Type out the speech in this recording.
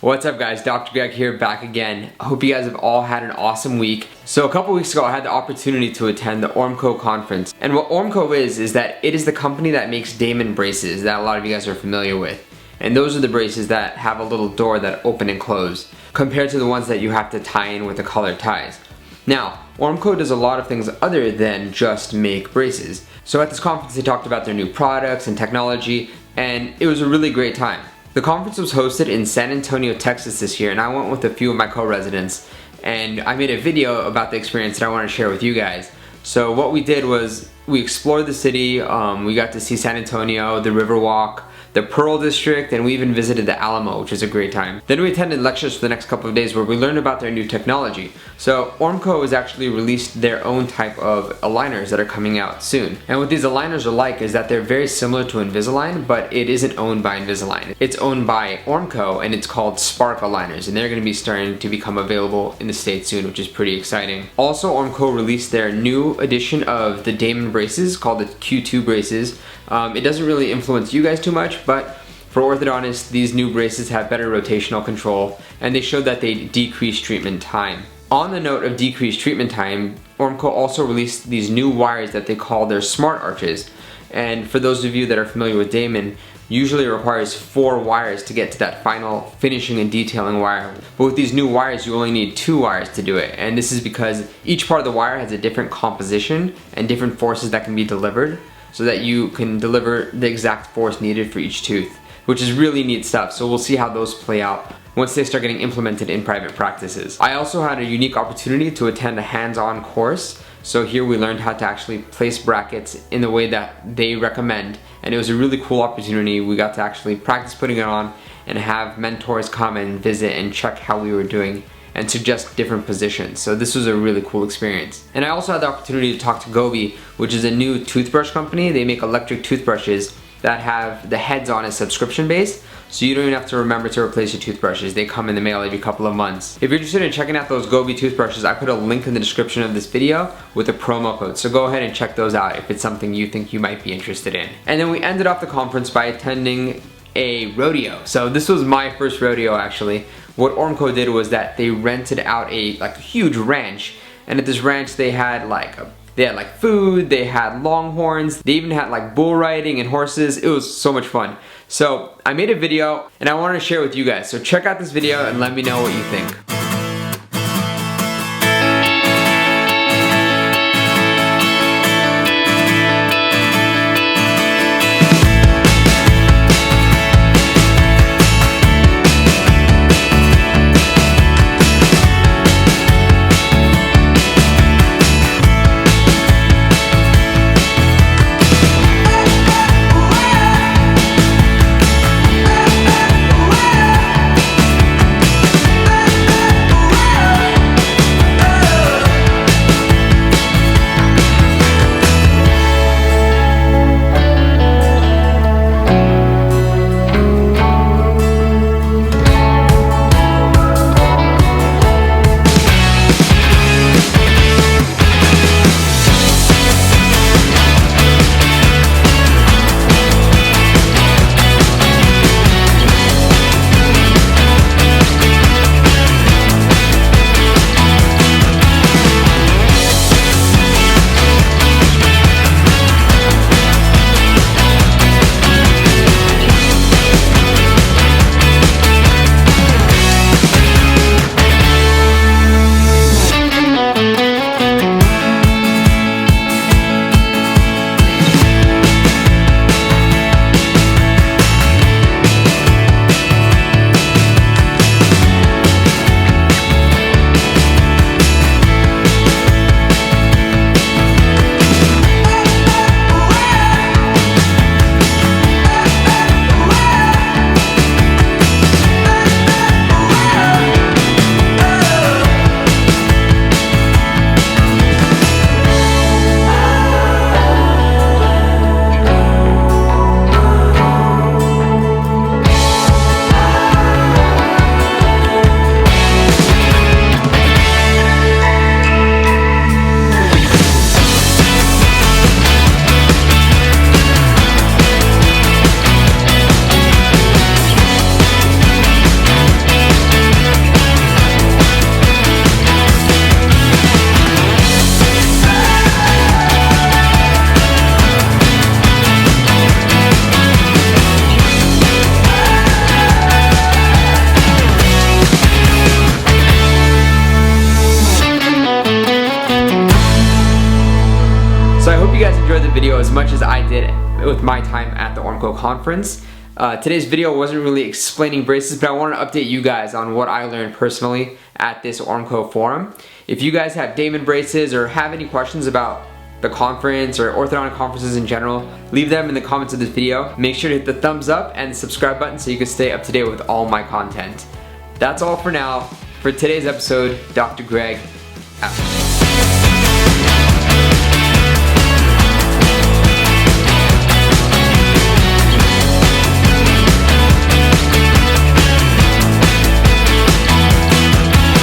What's up guys, Dr. Greg here, back again. I hope you guys have all had an awesome week. So a couple weeks ago I had the opportunity to attend the Ormco conference. And what Ormco is that it is the company that makes Damon braces that a lot of you guys are familiar with. And those are the braces that have a little door that open and close, compared to the ones that you have to tie in with the colored ties. Now, Ormco does a lot of things other than just make braces. So at this conference they talked about their new products and technology, and it was a really great time. The conference was hosted in San Antonio, Texas this year, and I went with a few of my co-residents, and I made a video about the experience that I want to share with you guys. So what we did was we explored the city, we got to see San Antonio, the Riverwalk, the Pearl District, and we even visited the Alamo, which was a great time. Then we attended lectures for the next couple of days where we learned about their new technology. So Ormco has actually released their own type of aligners that are coming out soon. And what these aligners are like is that they're very similar to Invisalign, but it isn't owned by Invisalign. It's owned by Ormco, and it's called Spark aligners, and they're going to be starting to become available in the States soon, which is pretty exciting. Also, Ormco released their new edition of the Damon braces called the Q2 braces. It doesn't really influence you guys too much, but for orthodontists, these new braces have better rotational control, and they showed that they decrease treatment time. On the note of decreased treatment time, Ormco also released these new wires that they call their smart arches. And for those of you that are familiar with Damon, usually it requires 4 wires to get to that final finishing and detailing wire. But with these new wires, you only need 2 wires to do it. And this is because each part of the wire has a different composition and different forces that can be delivered, so that you can deliver the exact force needed for each tooth, which is really neat stuff. So we'll see how those play out once they start getting implemented in private practices. I also had a unique opportunity to attend a hands-on course. So here we learned how to actually place brackets in the way that they recommend, and it was a really cool opportunity. We got to actually practice putting it on and have mentors come and visit and check how we were doing and suggest different positions. So this was a really cool experience. And I also had the opportunity to talk to Gobi, which is a new toothbrush company. They make electric toothbrushes that have the heads on as subscription based, so you don't even have to remember to replace your toothbrushes. They come in the mail every couple of months. If you're interested in checking out those Gobi toothbrushes, I put a link in the description of this video with a promo code, so go ahead and check those out if it's something you think you might be interested in. And then we ended off the conference by attending a rodeo. So this was my first rodeo actually. What Ormco did was that they rented out a huge ranch, and at this ranch they had food, they had longhorns, they even had bull riding and horses. It was so much fun. So I made a video and I wanted to share with you guys. So check out this video and let me know what you think. video as much as I did with my time at the Ormco conference. Today's video wasn't really explaining braces, but I wanted to update you guys on what I learned personally at this Ormco forum. If you guys have Damon braces or have any questions about the conference or orthodontic conferences in general, leave them in the comments of this video. Make sure to hit the thumbs up and the subscribe button so you can stay up to date with all my content. That's all for now. For today's episode, Dr. Greg out.